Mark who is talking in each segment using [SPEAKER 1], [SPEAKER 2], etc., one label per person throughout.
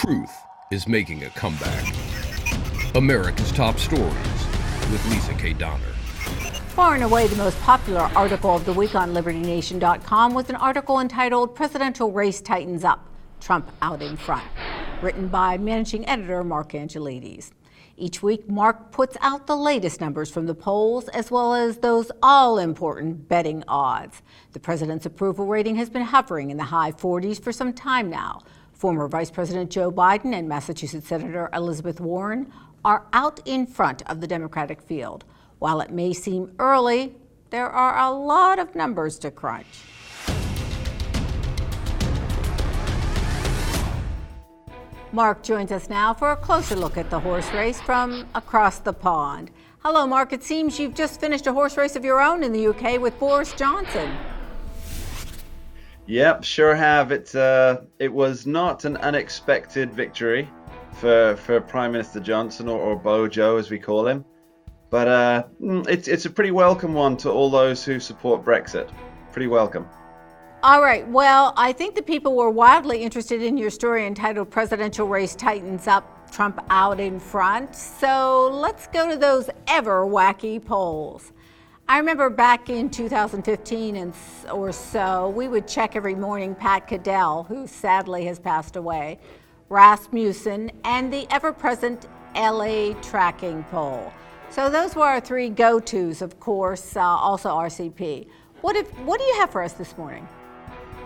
[SPEAKER 1] Truth is making a comeback. America's Top Stories with Leesa Donner.
[SPEAKER 2] Far and away the most popular article of the week on LibertyNation.com was an article entitled "Presidential Race Tightens Up, Trump Out in Front," written by managing editor Mark Angelides. Each week, Mark puts out the latest numbers from the polls, as well as those all-important betting odds. The president's approval rating has been hovering in the high 40s for some time now. Former Vice President Joe Biden and Massachusetts Senator Elizabeth Warren are out in front of the Democratic field. While it may seem early, there are a lot of numbers to crunch. Mark joins us now for a closer look at the horse race from across the pond. Hello, Mark. It seems you've just finished a horse race of your own in the UK with Boris Johnson.
[SPEAKER 3] Yep, sure have. It was not an unexpected victory for Prime Minister Johnson, or Bojo as we call him. But it's a pretty welcome one to all those who support Brexit. Pretty welcome.
[SPEAKER 2] All right. Well, I think the people were wildly interested in your story entitled "Presidential Race Tightens Up, Trump Out in Front." So let's go to those ever wacky polls. I remember back in 2015 or so, we would check every morning Pat Caddell, who sadly has passed away, Rasmussen, and the ever-present LA tracking poll. So those were our three go-tos, of course, also RCP. What do you have for us this morning?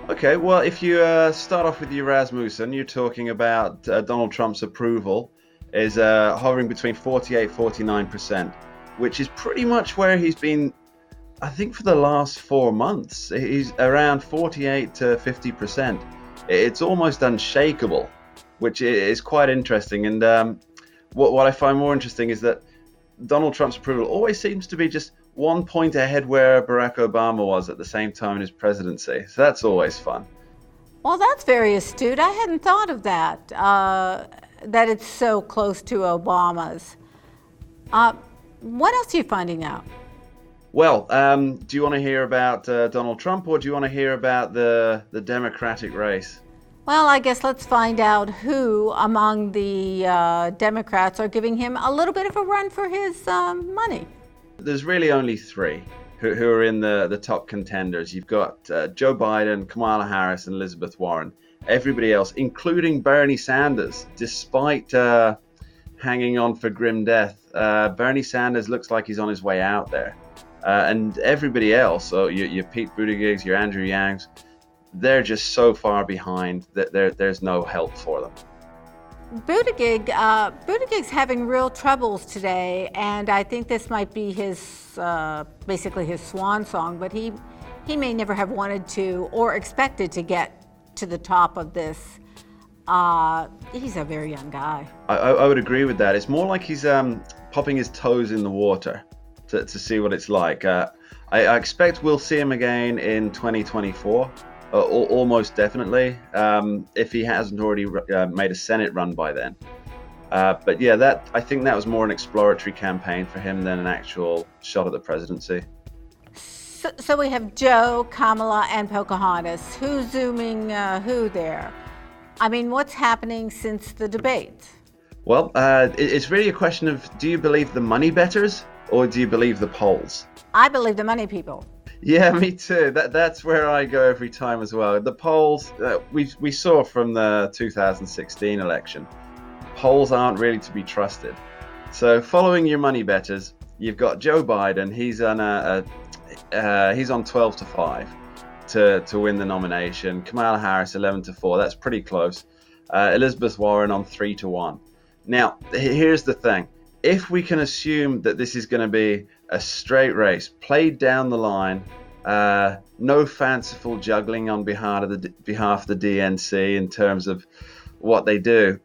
[SPEAKER 3] Okay, well, if you start off with your Rasmussen, you're talking about Donald Trump's approval is hovering between 48-49%, which is pretty much where he's been, I think, for the last 4 months. He's around 48 to 50%. It's almost unshakable, which is quite interesting. And what I find more interesting is that Donald Trump's approval always seems to be just 1 point ahead where Barack Obama was at the same time in his presidency. So that's always fun.
[SPEAKER 2] Well, that's very astute. I hadn't thought of that, that it's so close to Obama's. What else are you finding out?
[SPEAKER 3] Well, do you want to hear about Donald Trump, or do you want to hear about the Democratic race?
[SPEAKER 2] Well, I guess let's find out who among the Democrats are giving him a little bit of a run for his money.
[SPEAKER 3] There's really only three who are in the top contenders. You've got Joe Biden, Kamala Harris, and Elizabeth Warren. Everybody else, including Bernie Sanders, despite hanging on for grim death, Bernie Sanders looks like he's on his way out there. And everybody else, so your Pete Buttigieg, your Andrew Yangs, they're just so far behind that there's no help for them.
[SPEAKER 2] Buttigieg's having real troubles today, and I think this might be his basically his swan song, but he may never have wanted to or expected to get to the top of this. He's a very young guy.
[SPEAKER 3] I would agree with that. It's more like he's popping his toes in the water to see what it's like. I expect we'll see him again in 2024. Almost definitely, if he hasn't already made a Senate run by then. But yeah, I think that was more an exploratory campaign for him than an actual shot at the presidency.
[SPEAKER 2] So we have Joe, Kamala, and Pocahontas. Who's zooming who there? I mean, what's happening since the debate?
[SPEAKER 3] Well, it's really a question of, do you believe the money bettors or do you believe the polls?
[SPEAKER 2] I believe the money people.
[SPEAKER 3] Yeah, me too. That's where I go every time as well. The polls, we saw from the 2016 election, polls aren't really to be trusted. So following your money bettors, you've got Joe Biden. He's on 12 to 5 to win the nomination. Kamala Harris 11 to 4. That's pretty close. Elizabeth Warren on 3 to 1. Now, here's the thing. If we can assume that this is going to be a straight race, played down the line, no fanciful juggling on behalf of the DNC in terms of what they do,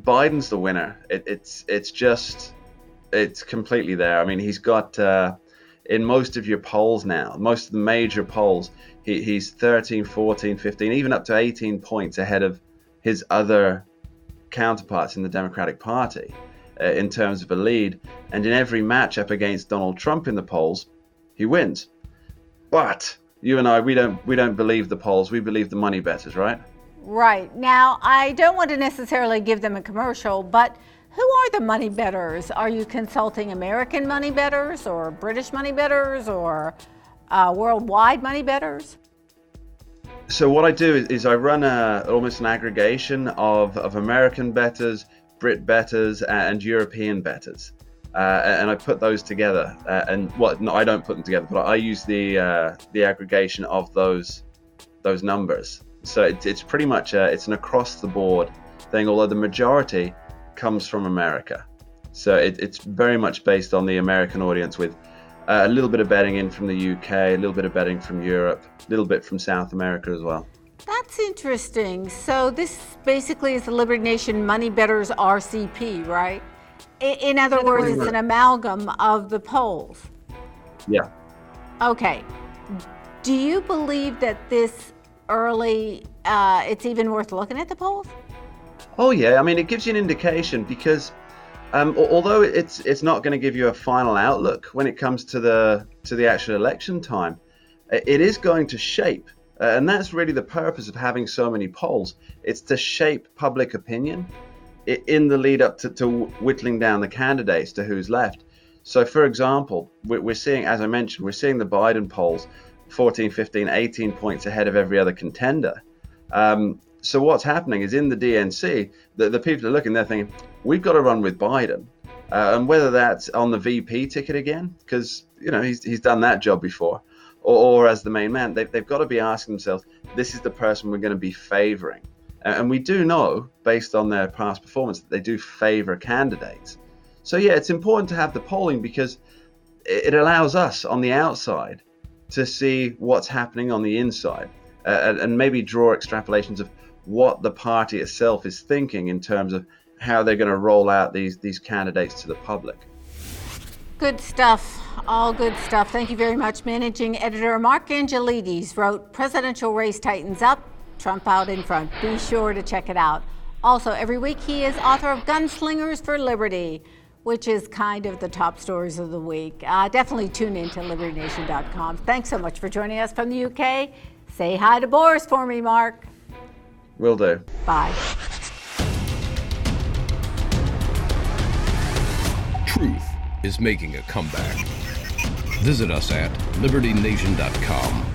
[SPEAKER 3] Biden's the winner. It's completely there. I mean, he's got in most of your polls now, most of the major polls, he's 13, 14, 15, even up to 18 points ahead of his other counterparts in the Democratic Party. In terms of a lead, and in every matchup against Donald Trump in the polls, he wins. But you and I, we don't believe the polls. We believe the money bettors, right?
[SPEAKER 2] Right. Now, I don't want to necessarily give them a commercial, but who are the money bettors? Are you consulting American money bettors or British money bettors or worldwide money bettors?
[SPEAKER 3] So what I do is I run almost an aggregation of American bettors, Brit bettors, and European bettors. And I put those together. No, I don't put them together, but I use the aggregation of those numbers. So it's pretty much it's an across the board thing, although the majority comes from America. So it's very much based on the American audience, with a little bit of betting in from the UK, a little bit of betting from Europe, a little bit from South America as well.
[SPEAKER 2] That's interesting. So this basically is the Liberty Nation Money Bettors RCP, right? In other words, it's an amalgam of the polls.
[SPEAKER 3] Yeah.
[SPEAKER 2] Okay. Do you believe that this early, it's even worth looking at the polls?
[SPEAKER 3] Oh yeah, I mean, it gives you an indication because although it's not going to give you a final outlook when it comes to the actual election time, it is going to shape, and that's really the purpose of having so many polls. It's to shape public opinion in the lead up to whittling down the candidates to who's left. So for example, we're seeing, as I mentioned, we're seeing the Biden polls 14, 15, 18 points ahead of every other contender. So what's happening is in the DNC, the people are looking, they're thinking, we've got to run with Biden. And whether that's on the VP ticket again, because he's done that job before, or as the main man, they've got to be asking themselves, this is the person we're going to be favoring. And we do know, based on their past performance, that they do favor candidates. So yeah, it's important to have the polling because it allows us on the outside to see what's happening on the inside, and maybe draw extrapolations of what the party itself is thinking in terms of how they're going to roll out these candidates to the public.
[SPEAKER 2] Good stuff. All good stuff. Thank you very much. Managing editor Mark Angelides wrote Presidential Race Tightens Up, Trump Out in Front. Be sure to check it out. Also, every week he is author of Gunslingers for Liberty, which is kind of the top stories of the week. Definitely tune in to LibertyNation.com. Thanks so much for joining us from the UK. Say hi to Boris for me, Mark.
[SPEAKER 3] Will do.
[SPEAKER 2] Bye.
[SPEAKER 1] Truth is making a comeback. Visit us at LibertyNation.com.